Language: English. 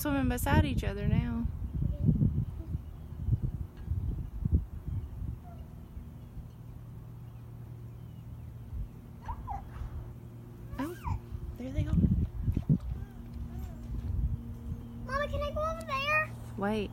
swimming beside each other now. Oh, there they go. Mama, can I go over there? Wait.